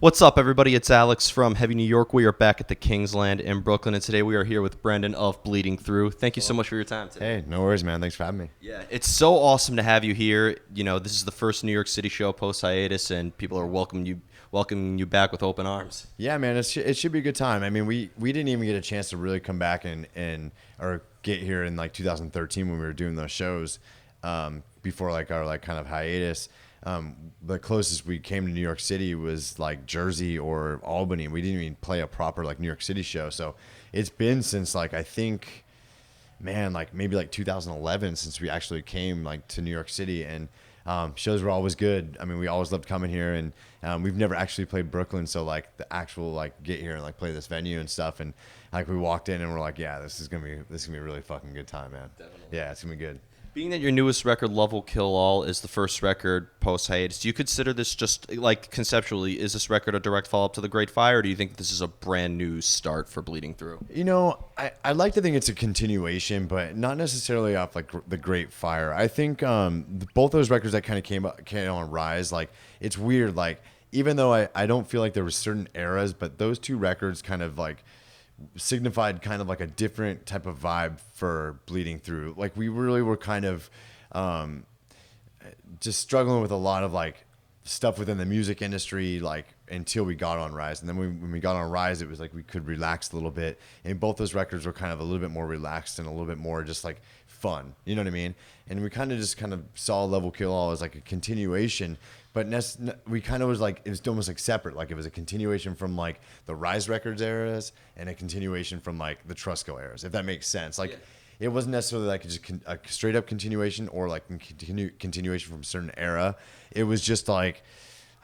What's up, everybody? It's Alex from Heavy New York. We are back at the Kingsland in Brooklyn, and today we are here with Brandan of Bleeding Through. Thank you so much for your time today. Hey, no worries, man. Thanks for having me. Yeah, it's so awesome to have you here. You know, this is the first New York City show post hiatus, and people are welcoming you back with open arms. Yeah, man, it should be a good time. I mean, we didn't even get a chance to really come back and or get here in like 2013 when we were doing those shows before like our like kind of hiatus. The closest we came to New York City was like Jersey or Albany. We didn't even play a proper like New York City show. So it's been since like I think, man, like maybe like 2011 since we actually came like to New York City, and shows were always good. I mean, we always loved coming here, and we've never actually played Brooklyn. So like the actual like get here and like play this venue and stuff, and like we walked in and we're like, yeah, this is gonna be a really fucking good time, man. Definitely. Yeah, it's gonna be good. Being that your newest record, Love Will Kill All, is the first record post hiatus, do you consider this just like conceptually, is this record a direct follow up to The Great Fire, or do you think this is a brand new start for Bleeding Through? You know, I like to think it's a continuation, but not necessarily off like The Great Fire. I think both those records that kind of came on Rise, like it's weird. Like even though I don't feel like there were certain eras, but those two records kind of like signified kind of like a different type of vibe for Bleeding Through. Like we really were kind of just struggling with a lot of like stuff within the music industry, like until we got on Rise. And then when we got on Rise, it was like we could relax a little bit. And both those records were kind of a little bit more relaxed and a little bit more just like fun. You know what I mean? And we kind of saw Level Kill All as like a continuation. But we kind of was like, it was almost like separate. Like it was a continuation from like the Rise Records eras and a continuation from like the Trusco eras, if that makes sense. Like it wasn't necessarily like just a straight up continuation or like continuation from a certain era. It was just like,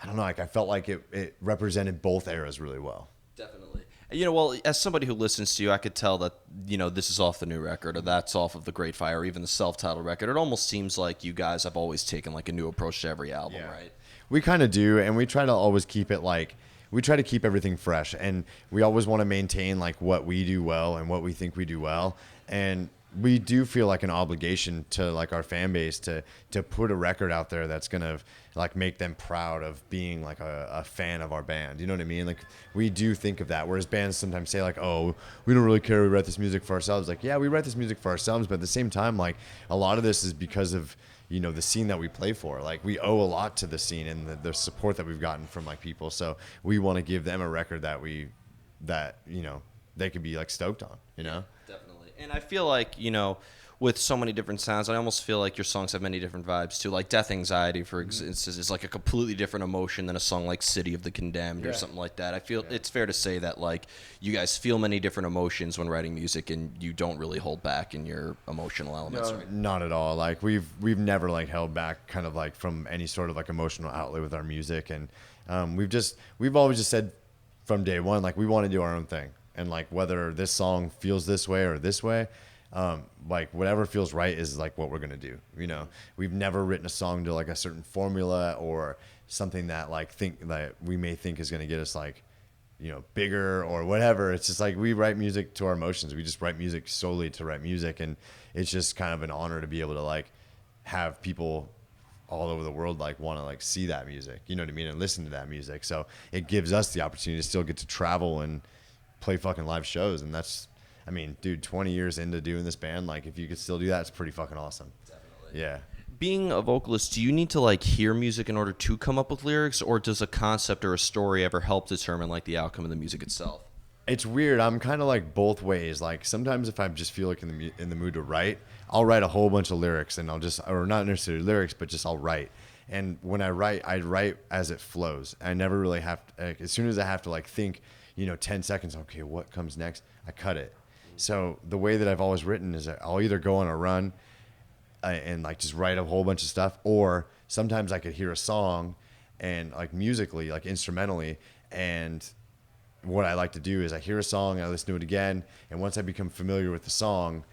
I don't know, like I felt like it represented both eras really well. Definitely. You know, well, as somebody who listens to you, I could tell that, you know, this is off the new record or that's off of The Great Fire or even the self-titled record. It almost seems like you guys have always taken like a new approach to every album, right? We kind of do, and we try to always keep it like, we try to keep everything fresh, and we always want to maintain like what we do well and what we think we do well. And we do feel like an obligation to like our fan base to put a record out there that's gonna like make them proud of being like a fan of our band. You know what I mean? Like we do think of that. Whereas bands sometimes say like, oh, we don't really care. We write this music for ourselves. Like, yeah, we write this music for ourselves, but at the same time, like a lot of this is because of, you know, the scene that we play for. Like we owe a lot to the scene and the support that we've gotten from like people. So we want to give them a record that you know, they could be like stoked on, you know? Definitely. And I feel like, you know, with so many different sounds, I almost feel like your songs have many different vibes too. Like Death Anxiety, for instance, is like a completely different emotion than a song like City of the Condemned or something like that. I feel it's fair to say that like you guys feel many different emotions when writing music, and you don't really hold back in your emotional elements. No, right? not at all. Like we've never like held back kind of like from any sort of like emotional outlet with our music, and we've always just said from day one like we want to do our own thing, and like whether this song feels this way or this way, like whatever feels right is like what we're gonna do. You know, we've never written a song to like a certain formula or something that like that we may think is gonna get us like, you know, bigger or whatever. It's just like we write music to our emotions. We just write music solely to write music, and it's just kind of an honor to be able to like have people all over the world like want to like see that music, you know what I mean, and listen to that music. So it gives us the opportunity to still get to travel and play fucking live shows. And that's, I mean, dude, 20 years into doing this band, like if you could still do that, it's pretty fucking awesome. Definitely. Yeah. Being a vocalist, do you need to like hear music in order to come up with lyrics, or does a concept or a story ever help determine like the outcome of the music itself? It's weird. I'm kind of like both ways. Like sometimes if I just feel like in the mood to write, I'll write a whole bunch of lyrics, and or not necessarily lyrics, but just I'll write. And when I write as it flows. I never really have to, like, as soon as I have to like think, you know, 10 seconds, okay, what comes next? I cut it. So the way that I've always written is that I'll either go on a run and like just write a whole bunch of stuff, or sometimes I could hear a song and like musically, like instrumentally, and what I like to do is I hear a song, I listen to it again, and once I become familiar with the song,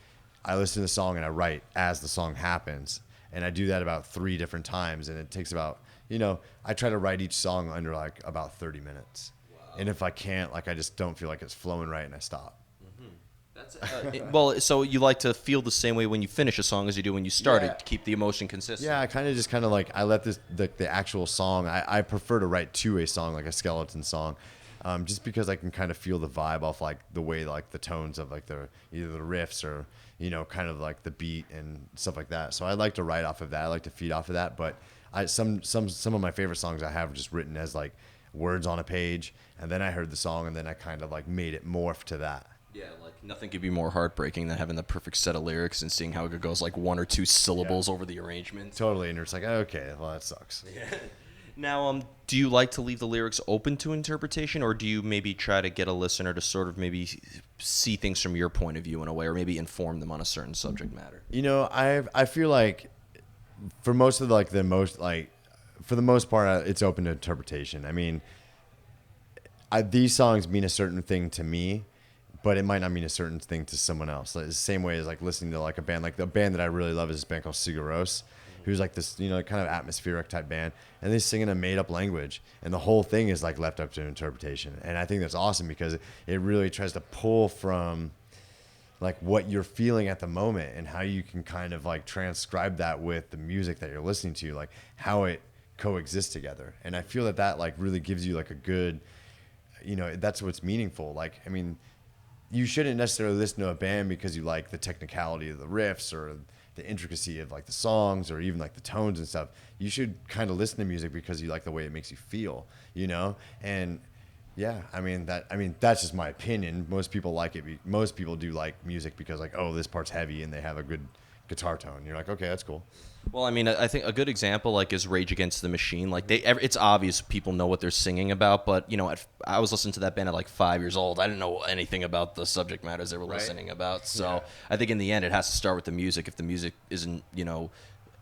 I listen to the song and I write as the song happens. And I do that about 3 different times, and it takes about, you know, I try to write each song under like about 30 minutes. Wow. And if I can't, like I just don't feel like it's flowing right, and I stop. Well, so you like to feel the same way when you finish a song as you do when you start Yeah. it to keep the emotion consistent. Yeah, I kind of like I let the actual song. I prefer to write to a song like a skeleton song, just because I can kind of feel the vibe off like the way like the tones of like the either the riffs or kind of like the beat and stuff like that. So I like to write off of that. I like to feed off of that. But some of my favorite songs I have just written as like words on a page, and then I heard the song and then I kind of like made it morph to that. Yeah, like nothing could be more heartbreaking than having the perfect set of lyrics and seeing how it goes like one or two syllables over the arrangement. Totally, and it's like, okay, well that sucks. Yeah. Now, do you like to leave the lyrics open to interpretation, or do you maybe try to get a listener to sort of maybe see things from your point of view in a way, or maybe inform them on a certain subject matter? I feel like for most of for the most part, it's open to interpretation. I mean, these songs mean a certain thing to me, but it might not mean a certain thing to someone else. Like, the same way as like listening to like a band, like the band that I really love is this band called Sigur Rós, who's like this, kind of atmospheric type band, and they sing in a made up language, and the whole thing is like left up to interpretation. And I think that's awesome because it really tries to pull from like what you're feeling at the moment and how you can kind of like transcribe that with the music that you're listening to, like how it coexists together. And I feel that like really gives you like a good, that's what's meaningful. Like, I mean, you shouldn't necessarily listen to a band because you like the technicality of the riffs or the intricacy of like the songs or even like the tones and stuff. You should kind of listen to music because you like the way it makes you feel, And yeah, I mean that's just my opinion. Most people like it. Most people do like music because like, oh, this part's heavy and they have a good guitar tone. You're like, okay, that's cool. Well, I mean, I think a good example like is Rage Against the Machine. Like it's obvious people know what they're singing about, but I was listening to that band at like 5 years old. I didn't know anything about the subject matters they were listening about. So I think in the end, it has to start with the music. If the music isn't,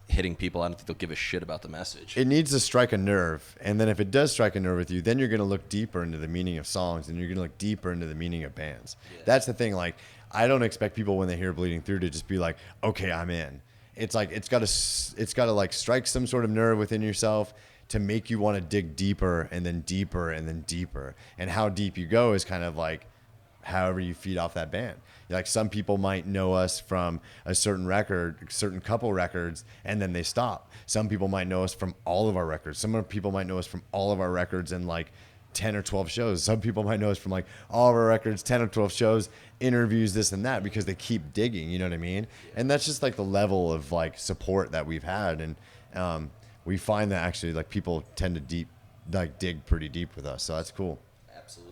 hitting people, I don't think they'll give a shit about the message. It needs to strike a nerve, and then if it does strike a nerve with you, then you're going to look deeper into the meaning of songs, and you're going to look deeper into the meaning of bands. Yeah. That's the thing. Like, I don't expect people when they hear Bleeding Through to just be like, okay, I'm in. It's like it's got to like strike some sort of nerve within yourself to make you want to dig deeper and then deeper and then deeper. And how deep you go is kind of like however you feed off that band. Like, some people might know us from a certain record, certain couple records, and then they stop. Some people might know us from all of our records. Some people might know us from all of our records and like 10 or 12 shows. Some people might know us from like all of our records, 10 or 12 shows, interviews, this and that, because they keep digging, you know what I mean? And that's just like the level of like support that we've had. And we find that actually like people tend to dig pretty deep with us. So that's cool. Absolutely.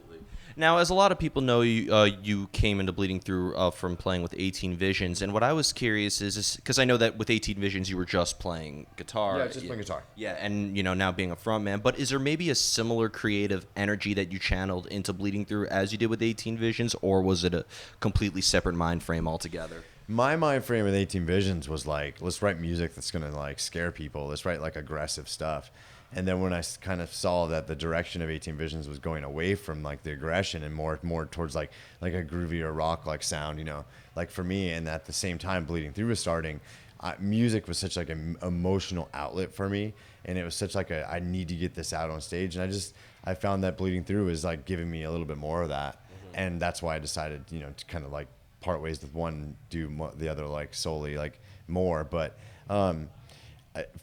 Now, as a lot of people know, you came into Bleeding Through from playing with 18 Visions, and what I was curious is because I know that with 18 Visions you were just playing guitar. Yeah, just playing guitar. Yeah, and now being a frontman, but is there maybe a similar creative energy that you channeled into Bleeding Through as you did with 18 Visions, or was it a completely separate mind frame altogether? My mind frame with 18 Visions was like, let's write music that's gonna like scare people. Let's write like aggressive stuff. And then when I kind of saw that the direction of 18 Visions was going away from like the aggression and more towards like a groovier rock like sound, like for me, and at the same time Bleeding Through was starting, music was such like an emotional outlet for me, and it was such like I need to get this out on stage, and I found that Bleeding Through is like giving me a little bit more of that, and that's why I decided to kind of like part ways with one, do the other like solely like more, but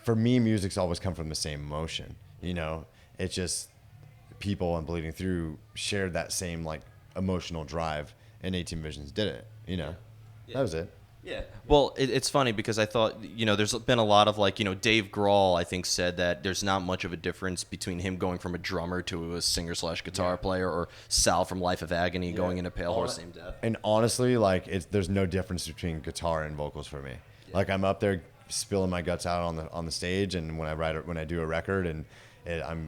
for me, music's always come from the same emotion. It's just people and Bleeding Through shared that same like emotional drive, and 18 Visions did it. Yeah. That was it. Yeah. Well, it's funny because I thought, there's been a lot of like, Dave Grohl, I think, said that there's not much of a difference between him going from a drummer to a singer/guitar player, or Sal from Life of Agony going into Pale Horse Same Death. And honestly, like there's no difference between guitar and vocals for me. Yeah. Like, I'm up there spilling my guts out on the stage, and when I do a record, and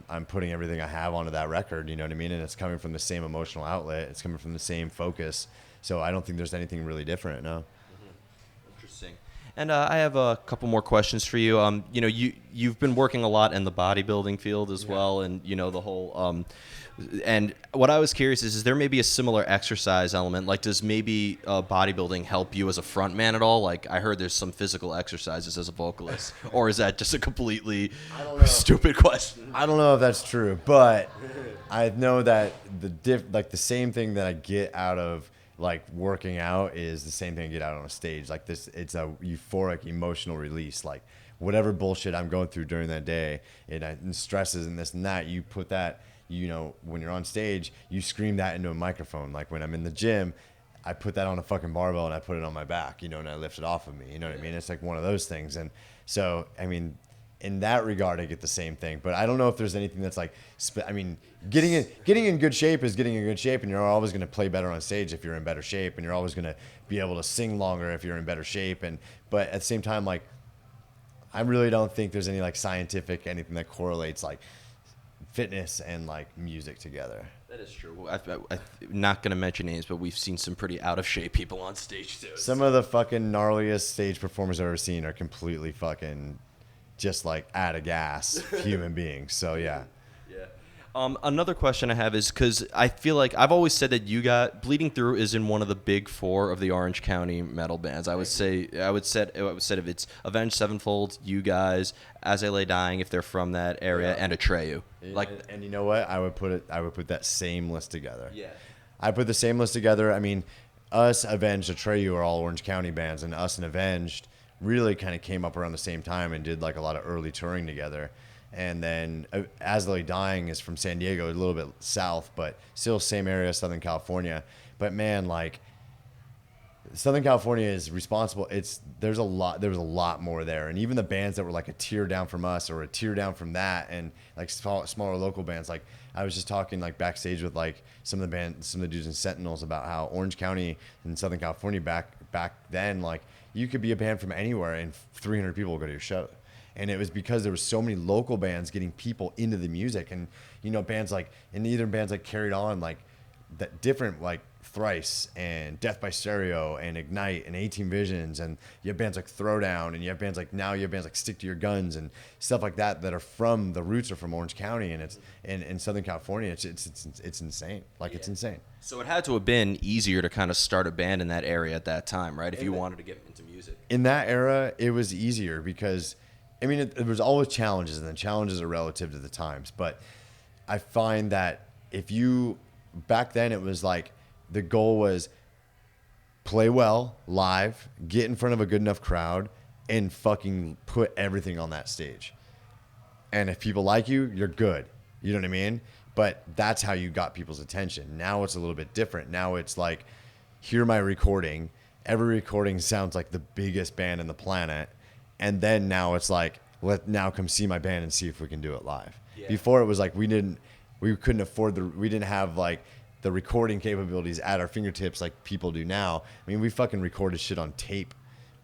I'm putting everything I have onto that record, you know what I mean? And it's coming from the same emotional outlet. It's coming from the same focus. So I don't think there's anything really different, no. Interesting. And I have a couple more questions for you. You've been working a lot in the bodybuilding field as well, and the whole. And what I was curious is there maybe a similar exercise element? Like, does maybe bodybuilding help you as a frontman at all? Like, I heard there's some physical exercises as a vocalist, or is that just a completely stupid question? I don't know if that's true, but I know that the same thing that I get out of like working out is the same thing to get out on a stage. Like this, it's a euphoric emotional release. Like whatever bullshit I'm going through during that day, and stresses and this and that, you put that, you know, when you're on stage, you scream that into a microphone. Like when I'm in the gym, I put that on a fucking barbell and I put it on my back, you know, and I lift it off of me. You know what I mean? It's like one of those things. And so, I mean, in that regard, I get the same thing. But I don't know if there's anything that's like, I mean, getting in good shape is getting in good shape, and you're always going to play better on stage if you're in better shape, and you're always going to be able to sing longer if you're in better shape. But at the same time, like, I really don't think there's any like scientific anything that correlates like fitness and like music together. That is true. I'm not going to mention names, but we've seen some pretty out of shape people on stage too. Some of the fucking gnarliest stage performers I've ever seen are completely fucking just like out of gas human beings. So yeah. Another question I have is because I feel like I've always said that you got Bleeding Through is in one of the big four of the Orange County metal bands. I would say if it's Avenged Sevenfold, you guys, As I Lay Dying if they're from that area, and Atreyu. Like, and you know what? I would put that same list together. Yeah. I put the same list together. I mean, us, Avenged, Atreyu are all Orange County bands, and us and Avenged really kind of came up around the same time and did like a lot of early touring together. And then As I Lay Dying is from San Diego, a little bit south, but still same area, Southern California. But man, like Southern California is responsible. There was a lot more there, and even the bands that were like a tier down from us or a tier down from that, and like smaller local bands. Like I was just talking like backstage with like some of the dudes in Sentinels about how Orange County in Southern California back then, like you could be a band from anywhere and 300 people will go to your show. And it was because there were so many local bands getting people into the music, and you know bands like Carried On, like that different like Thrice and Death by Stereo and Ignite and 18 Visions, and you have bands like Throwdown, and you have bands like Stick to Your Guns and stuff like that are from the roots are from Orange County, and it's in Southern California. It's insane. Like it's insane. So it had to have been easier to kind of start a band in that area at that time, right? If you wanted to get into music. In that era, it was easier because I mean, there was always challenges, and the challenges are relative to the times. But I find that back then it was like the goal was play well live, get in front of a good enough crowd, and fucking put everything on that stage. And if people like you, you're good. You know what I mean? But that's how you got people's attention. Now it's a little bit different. Now it's like, hear my recording. Every recording sounds like the biggest band on the planet. And then now it's like, now come see my band and see if we can do it live. Yeah. Before it was like we didn't have like the recording capabilities at our fingertips like people do now. I mean, we fucking recorded shit on tape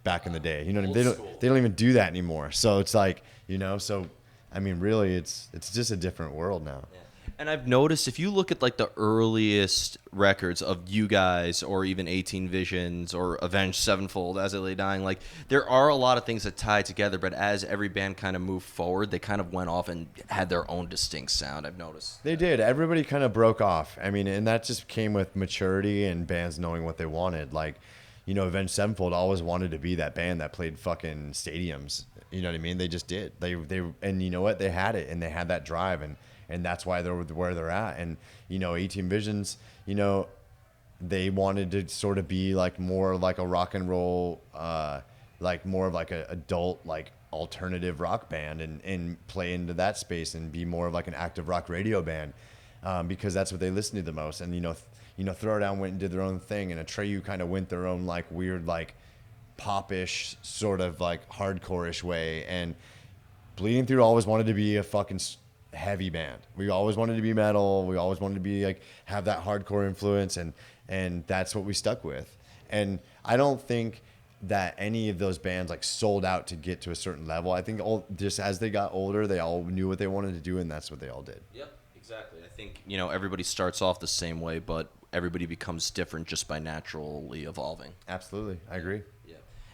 back in the day. You know what I mean? They don't even do that anymore. So it's like, you know, so I mean, really it's just a different world now. Yeah. And I've noticed if you look at like the earliest records of you guys or even 18 Visions or Avenged Sevenfold, As I Lay Dying, like there are a lot of things that tie together, but as every band kind of moved forward, they kind of went off and had their own distinct sound, I've noticed. They did. Everybody kind of broke off. I mean, and that just came with maturity and bands knowing what they wanted. Like, you know, Avenged Sevenfold always wanted to be that band that played fucking stadiums. You know what I mean? They just did. They and you know what? They had it, and they had that drive, and that's why they're where they're at. And, you know, 18 Visions, you know, they wanted to sort of be like more like a rock and roll, like more of like a adult, like alternative rock band and play into that space and be more of like an active rock radio band, because that's what they listen to the most. And, you know, Throwdown went and did their own thing, and Atreyu kind of went their own like weird, like pop-ish sort of like hardcore-ish way. And Bleeding Through always wanted to be a fucking heavy band. We always wanted to be metal. We always wanted to be like have that hardcore influence, and that's what we stuck with. And I don't think that any of those bands like sold out to get to a certain level. I think just as they got older, they all knew what they wanted to do, and that's what they all did. Yep, exactly. I think, you know, everybody starts off the same way, but everybody becomes different just by naturally evolving. Absolutely. I agree.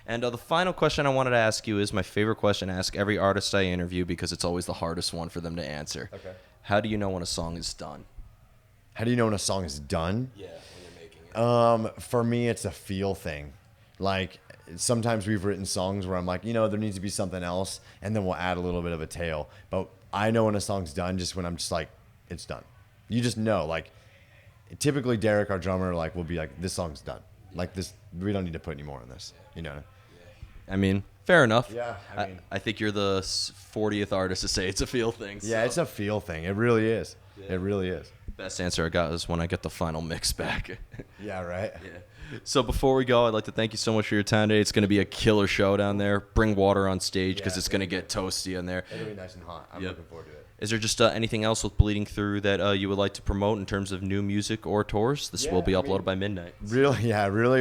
And the final question I wanted to ask you is my favorite question to ask every artist I interview because it's always the hardest one for them to answer. Okay. How do you know when a song is done? How do you know when a song is done? Yeah, when you're making it. For me, it's a feel thing. Like, sometimes we've written songs where I'm like, you know, there needs to be something else, and then we'll add a little bit of a tail. But I know when a song's done just when I'm just like, it's done. You just know, like, typically Derek, our drummer, like will be like, this song's done. Like this, we don't need to put any more on this. You know. I mean, fair enough. Yeah, I mean, I think you're the 40th artist to say it's a feel thing. So. Yeah, it's a feel thing. It really is. Yeah. It really is. Best answer I got is when I get the final mix back. Yeah, right. Yeah. So before we go, I'd like to thank you so much for your time today. It's going to be a killer show down there. Bring water on stage because it's going to get toasty in there. It'll be nice and hot. I'm looking forward to it. Is there just anything else with Bleeding Through that you would like to promote in terms of new music or tours? This will be uploaded by midnight. Really,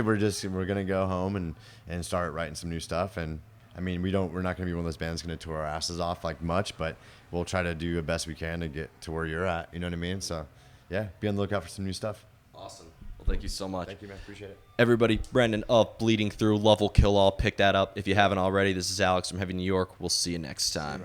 we're gonna go home and start writing some new stuff. And I mean, we're not gonna be one of those bands gonna tour our asses off like much, but we'll try to do the best we can to get to where you're at. You know what I mean? So yeah, be on the lookout for some new stuff. Awesome. Well, thank you so much. Thank you, man. Appreciate it. Everybody, Brandan of Bleeding Through, Love Will Kill All. Pick that up if you haven't already. This is Alex from Heavy New York. We'll see you next time.